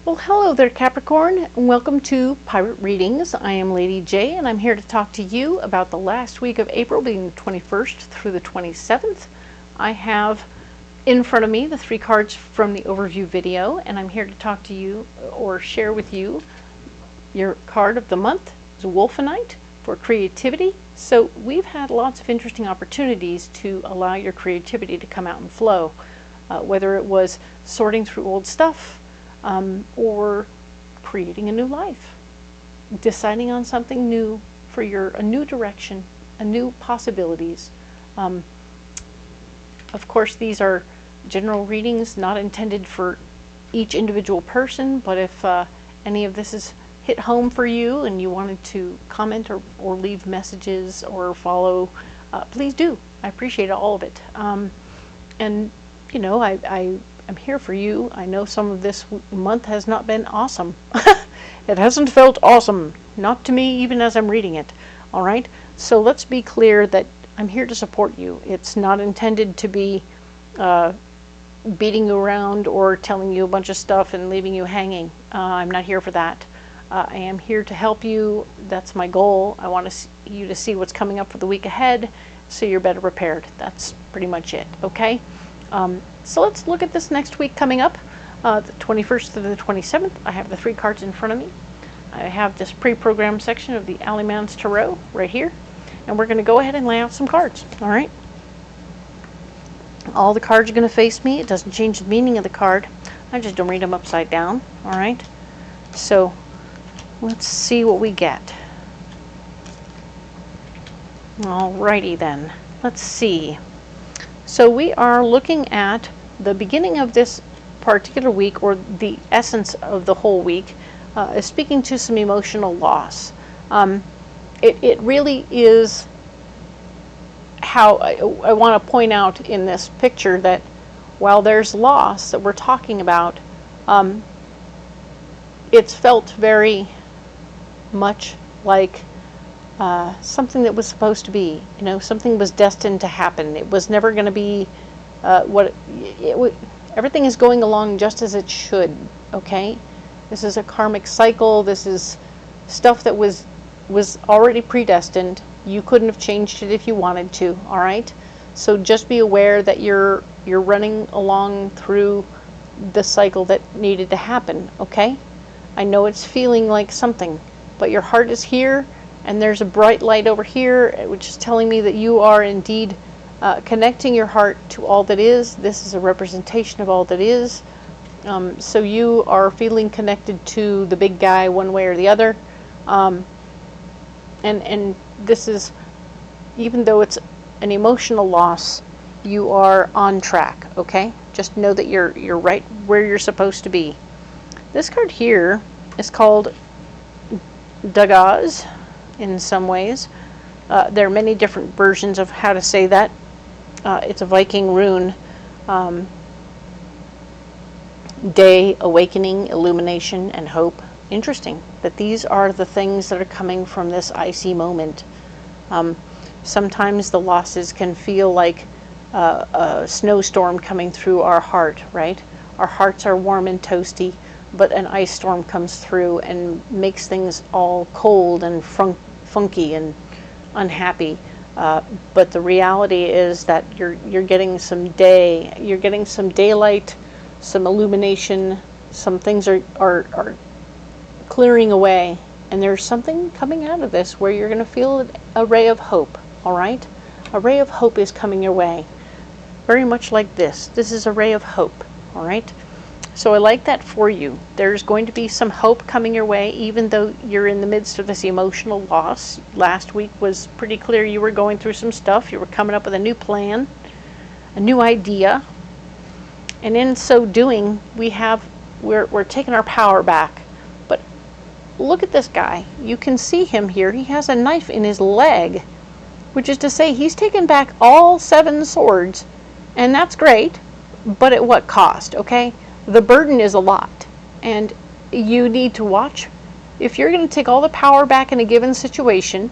Well, hello there, Capricorn, and welcome to Pirate Readings. I am Lady J, and I'm here to talk to you about the last week of April, being the 21st through the 27th. I have in front of me the 3 cards from the overview video, and I'm here to talk to you or share with you your card of the month is Wolfenite for creativity. So we've had lots of interesting opportunities to allow your creativity to come out and flow, whether it was sorting through old stuff, or creating a new life, deciding on something new for a new direction, a new possibilities. Of course, these are general readings, not intended for each individual person, but if any of this is hit home for you and you wanted to comment or leave messages or follow, please do. I appreciate all of it. And you know, I'm here for you. I know some of this month has not been awesome. It hasn't felt awesome, not to me, even as I'm reading it. All right, so let's be clear that I'm here to support you. It's not intended to be beating you around or telling you a bunch of stuff and leaving you hanging. I'm not here for that. I am here to help you. That's my goal. I want you to see what's coming up for the week ahead, so you're better prepared. That's pretty much it. Okay. So let's look at this next week coming up, the 21st to the 27th. I have the 3 cards in front of me. I have this pre-programmed section of the Alleyman's Tarot right here, and we're going to go ahead and lay out some cards. All right. All the cards are going to face me. It doesn't change the meaning of the card. I just don't read them upside down. All right. So let's see what we get. Alrighty then. Let's see. So we are looking at the beginning of this particular week, or the essence of the whole week, is speaking to some emotional loss. It really is how I want to point out in this picture that while there's loss that we're talking about, it's felt very much like something that was supposed to be. You know, something was destined to happen. It was never going to be everything is going along just as it should. Okay, this is a karmic cycle. This is stuff that was already predestined. You couldn't have changed it if you wanted to. All right, so just be aware that you're running along through the cycle that needed to happen. Okay, I know it's feeling like something, but your heart is here. And there's a bright light over here, which is telling me that you are indeed connecting your heart to all that is. This is a representation of all that is. So you are feeling connected to the big guy one way or the other. And this is, even though it's an emotional loss, you are on track, okay? Just know that you're right where you're supposed to be. This card here is called Dagaz. In some ways, there are many different versions of how to say that. It's a Viking rune. Day, awakening, illumination, and hope. Interesting that these are the things that are coming from this icy moment. Sometimes the losses can feel like a snowstorm coming through our heart, right? Our hearts are warm and toasty, but an ice storm comes through and makes things all cold and funky and unhappy. But the reality is that you're getting some daylight, some illumination, some things are clearing away, and there's something coming out of this where you're going to feel a ray of hope. All right, a ray of hope is coming your way, very much like this. This is a ray of hope. All right. So I like that for you. There's going to be some hope coming your way, even though you're in the midst of this emotional loss. Last week was pretty clear you were going through some stuff. You were coming up with a new plan, a new idea. And in so doing, we're taking our power back. But look at this guy. You can see him here. He has a knife in his leg, which is to say he's taken back all 7 swords. And that's great, but at what cost, okay? The burden is a lot, and you need to watch. If you're going to take all the power back in a given situation,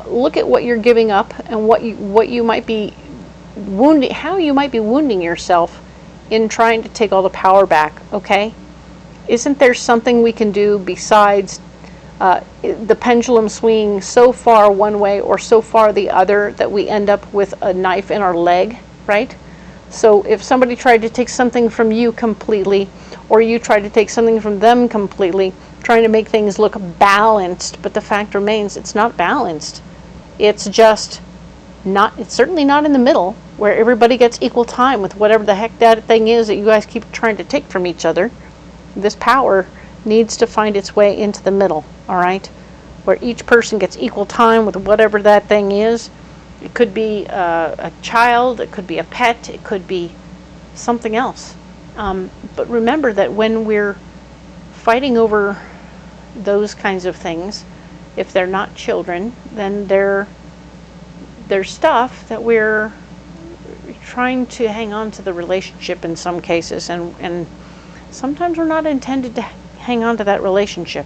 look at what you're giving up and what you might be wounding, how you might be wounding yourself in trying to take all the power back. Okay, Isn't there something we can do besides the pendulum swinging so far one way or so far the other that we end up with a knife in our leg, right? So if somebody tried to take something from you completely, or you tried to take something from them completely, trying to make things look balanced, but the fact remains it's not balanced. It's just not, it's certainly not in the middle where everybody gets equal time with whatever the heck that thing is that you guys keep trying to take from each other. This power needs to find its way into the middle, all right? Where each person gets equal time with whatever that thing is. It could be a child, it could be a pet, it could be something else. But remember that when we're fighting over those kinds of things, if they're not children, then they're stuff that we're trying to hang on to the relationship in some cases, and sometimes we're not intended to hang on to that relationship.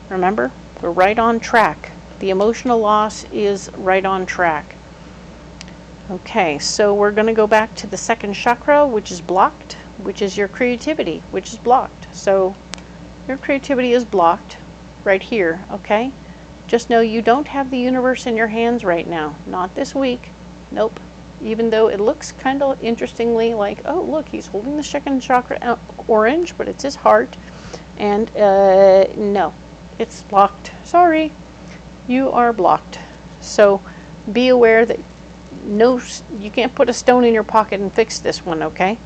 Remember, we're right on track. The emotional loss is right on track. Okay, so we're going to go back to the second chakra, which is blocked, which is your creativity, which is blocked. So your creativity is blocked right here, okay? Just know you don't have the universe in your hands right now. Not this week. Nope. Even though it looks kind of interestingly like, oh, look, he's holding the second chakra orange, but it's his heart. And no, it's blocked. Sorry, you are blocked. So be aware that no, you can't put a stone in your pocket and fix this one, okay?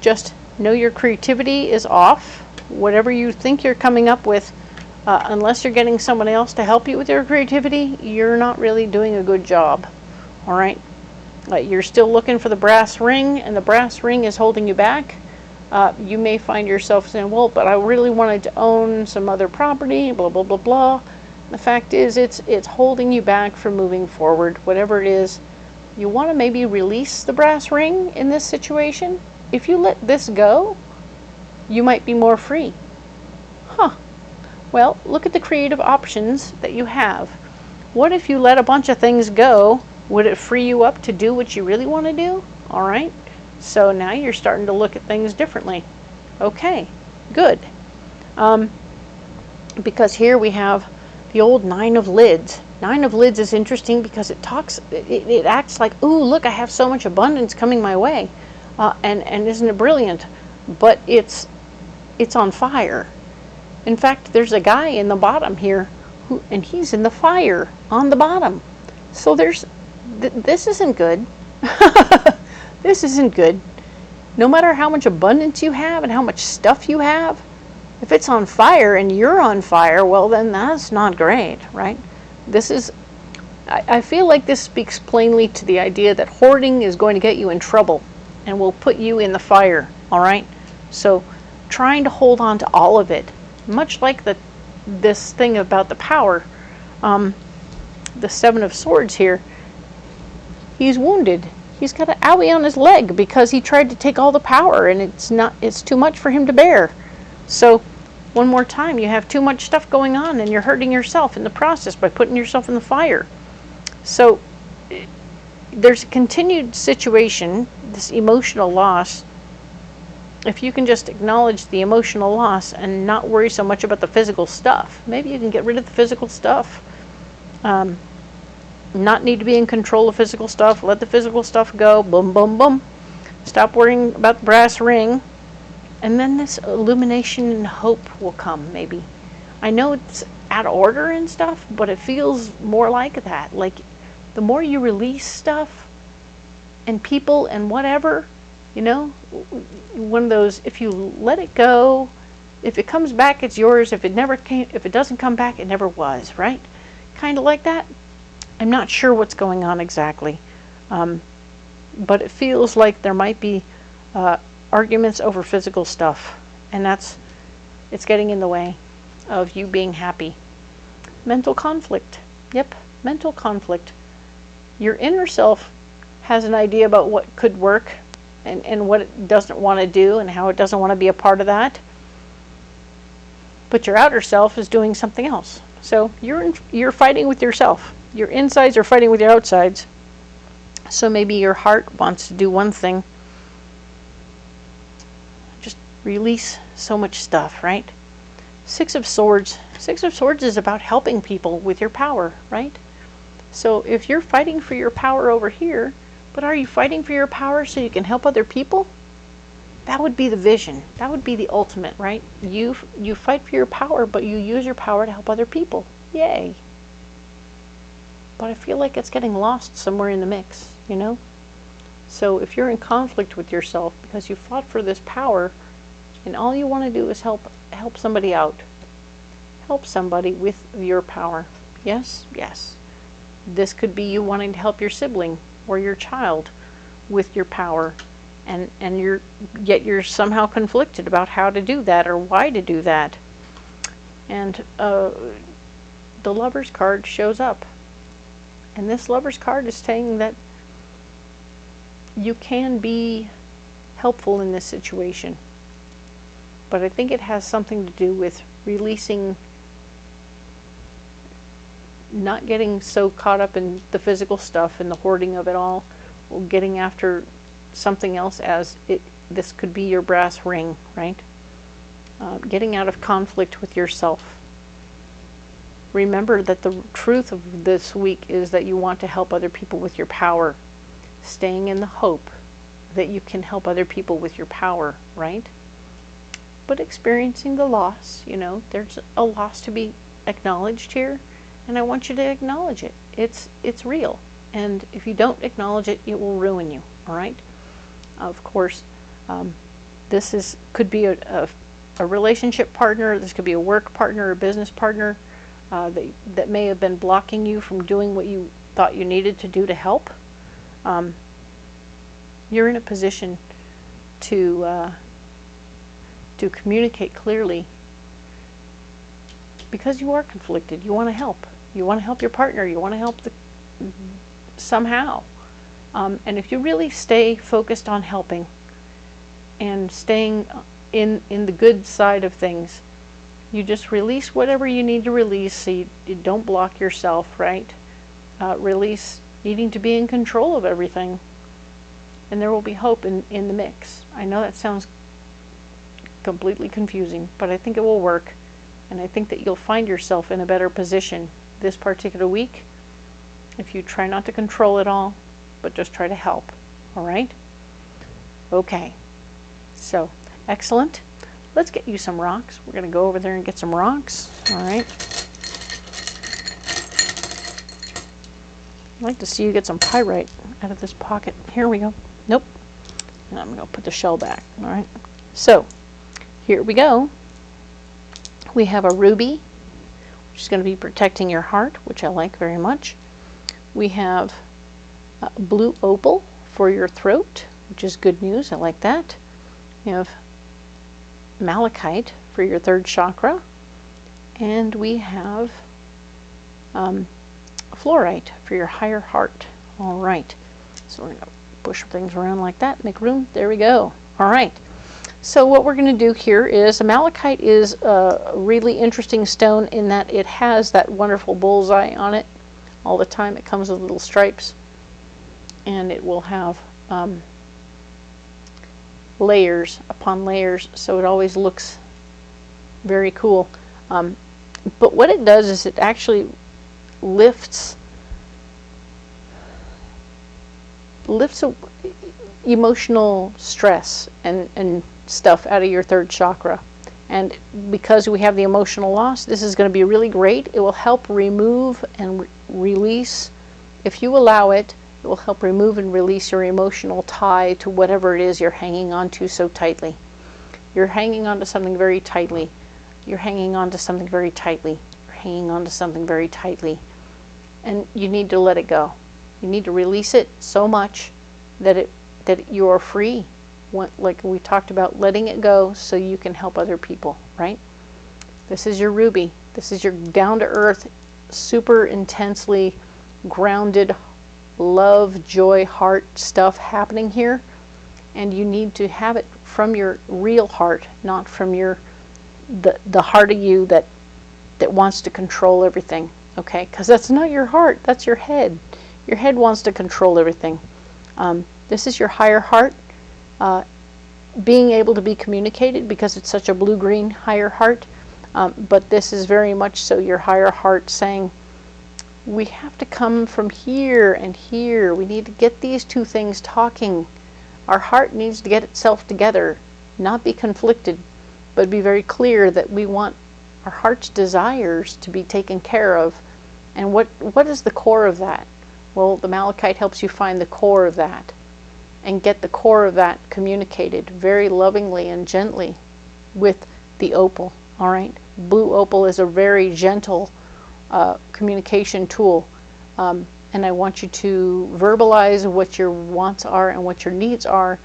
Just know your creativity is off. Whatever you think you're coming up with, unless you're getting someone else to help you with your creativity, you're not really doing a good job, all right? You're still looking for the brass ring, and the brass ring is holding you back. You may find yourself saying, well, but I really wanted to own some other property, blah, blah, blah, blah. The fact is, it's holding you back from moving forward, whatever it is. You want to maybe release the brass ring in this situation. If you let this go, you might be more free. Huh. Well, look at the creative options that you have. What if you let a bunch of things go? Would it free you up to do what you really want to do? All right. So now you're starting to look at things differently. Okay, good. Because here we have the old Nine of Lids. Nine of Lids is interesting because it acts like, ooh, look, I have so much abundance coming my way. And isn't it brilliant? But it's on fire. In fact, there's a guy in the bottom here, and he's in the fire on the bottom. So this isn't good. This isn't good. No matter how much abundance you have and how much stuff you have, if it's on fire and you're on fire, well, then that's not great, right? I feel like this speaks plainly to the idea that hoarding is going to get you in trouble and will put you in the fire, all right? So trying to hold on to all of it, much like this thing about the power, the Seven of Swords here, he's wounded. He's got an owie on his leg because he tried to take all the power, and it's too much for him to bear. So one more time, you have too much stuff going on and you're hurting yourself in the process by putting yourself in the fire. So there's a continued situation, this emotional loss. If you can just acknowledge the emotional loss and not worry so much about the physical stuff, maybe you can get rid of the physical stuff. Not need to be in control of physical stuff. Let the physical stuff go. Boom, boom, boom. Stop worrying about the brass ring. And then this illumination and hope will come, maybe. I know it's out of order and stuff, but it feels more like that. Like the more you release stuff and people and whatever, you know, one of those, if you let it go, if it comes back, it's yours. If it doesn't come back, it never was, right? Kind of like that. I'm not sure what's going on exactly, but it feels like there might be arguments over physical stuff, and it's getting in the way of you being happy. Mental conflict. Yep, mental conflict. Your inner self has an idea about what could work and what it doesn't want to do and how it doesn't want to be a part of that, but your outer self is doing something else. So you're fighting with yourself. Your insides are fighting with your outsides. So maybe your heart wants to do one thing. Just release so much stuff, right? Six of Swords. Six of Swords is about helping people with your power, right? So if you're fighting for your power over here, but are you fighting for your power so you can help other people? That would be the vision. That would be the ultimate, right? You fight for your power, but you use your power to help other people. Yay. But I feel like it's getting lost somewhere in the mix, you know? So if you're in conflict with yourself because you fought for this power and all you want to do is help somebody out, help somebody with your power. Yes, yes. This could be you wanting to help your sibling or your child with your power, and yet you're somehow conflicted about how to do that or why to do that. And the Lover's card shows up, and this Lover's card is saying that you can be helpful in this situation, but I think it has something to do with releasing, not getting so caught up in the physical stuff and the hoarding of it all, or getting after something else, as this could be your brass ring, right? Getting out of conflict with yourself. Remember that the truth of this week is that you want to help other people with your power, staying in the hope that you can help other people with your power, right? But experiencing the loss, you know, there's a loss to be acknowledged here, and I want you to acknowledge it. It's real, and if you don't acknowledge it, it will ruin you, all right? Of course, this could be a relationship partner, this could be a work partner, a business partner that may have been blocking you from doing what you thought you needed to do to help. You're in a position to communicate clearly because you are conflicted. You want to help. You want to help your partner. You want to help somehow. And if you really stay focused on helping and staying in the good side of things, you just release whatever you need to release so you don't block yourself, right? Release needing to be in control of everything. And there will be hope in the mix. I know that sounds completely confusing, but I think it will work. And I think that you'll find yourself in a better position this particular week if you try not to control it all, but just try to help. All right? Okay. So, excellent. Let's get you some rocks. We're going to go over there and get some rocks. All right. I'd like to see you get some pyrite out of this pocket. Here we go. Nope. And I'm going to put the shell back. All right. So, here we go. We have a ruby, which is going to be protecting your heart, which I like very much. We have blue opal for your throat, which is good news. I like that. We have malachite for your third chakra. And we have fluorite for your higher heart. All right. So we're going to push things around like that, make room. There we go. All right. So what we're going to do here is, malachite is a really interesting stone in that it has that wonderful bullseye on it all the time. It comes with little stripes, and it will have layers upon layers, so it always looks very cool. But what it does is it actually lifts emotional stress and stuff out of your third chakra. And because we have the emotional loss, this is going to be really great. It will help remove and release. If you allow it, it will help remove and release your emotional tie to whatever it is you're hanging on to so tightly. You're hanging on to something very tightly. You're hanging on to something very tightly. You're hanging on to something very tightly. And you need to let it go. You need to release it so much that you are free. Like we talked about, letting it go so you can help other people, right? This is your ruby. This is your down-to-earth, super intensely grounded love, joy, heart stuff happening here. And you need to have it from your real heart, not from the heart of you that wants to control everything, okay? Because that's not your heart, that's your head. Your head wants to control everything. This is your higher heart. being able to be communicated because it's such a blue-green higher heart. But this is very much so your higher heart saying, we have to come from here and here. We need to get these two things talking. Our heart needs to get itself together, not be conflicted, but be very clear that we want our heart's desires to be taken care of. And what is the core of that? Well, the Malachite helps you find the core of that and get the core of that communicated very lovingly and gently with the opal. All right, blue opal is a very gentle communication tool, and I want you to verbalize what your wants are and what your needs are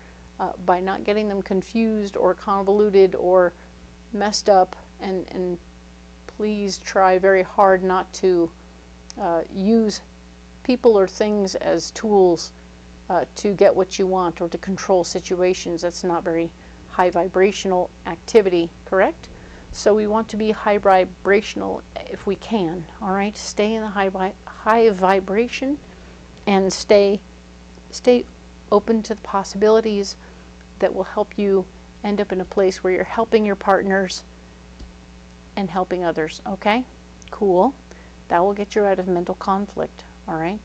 by not getting them confused or convoluted or messed up, and please try very hard not to use people or things as tools to get what you want or to control situations. That's not very high vibrational activity, correct? So we want to be high vibrational if we can, all right? Stay in the high vibration and stay open to the possibilities that will help you end up in a place where you're helping your partners and helping others, okay? Cool. That will get you out of mental conflict, all right?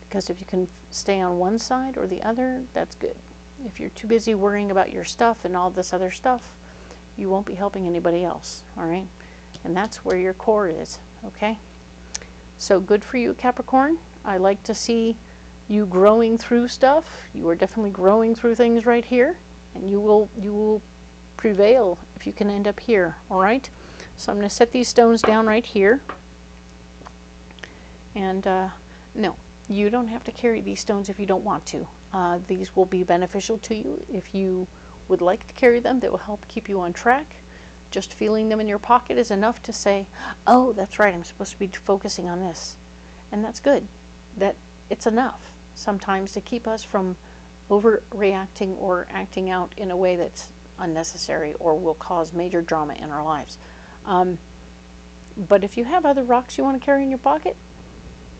Because if you can stay on one side or the other, that's good. If you're too busy worrying about your stuff and all this other stuff, you won't be helping anybody else, all right? And that's where your core is, okay? So good for you, Capricorn. I like to see you growing through stuff. You are definitely growing through things right here, and you will prevail if you can end up here, all right? So I'm going to set these stones down right here. And no, you don't have to carry these stones if you don't want to. These will be beneficial to you if you would like to carry them. They will help keep you on track. Just feeling them in your pocket is enough to say, oh, that's right, I'm supposed to be focusing on this. And that's good. That it's enough sometimes to keep us from overreacting or acting out in a way that's unnecessary or will cause major drama in our lives. But if you have other rocks you want to carry in your pocket,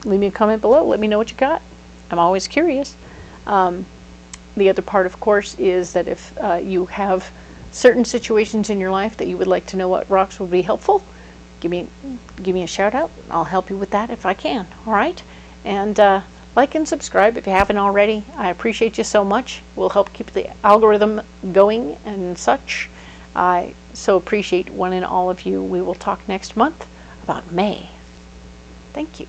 leave me a comment below. Let me know what you got. I'm always curious. The other part, of course, is that if you have certain situations in your life that you would like to know what rocks would be helpful, give me a shout out. I'll help you with that if I can. All right? And like and subscribe if you haven't already. I appreciate you so much. Will help keep the algorithm going and such. I so appreciate one and all of you. We will talk next month about May. Thank you.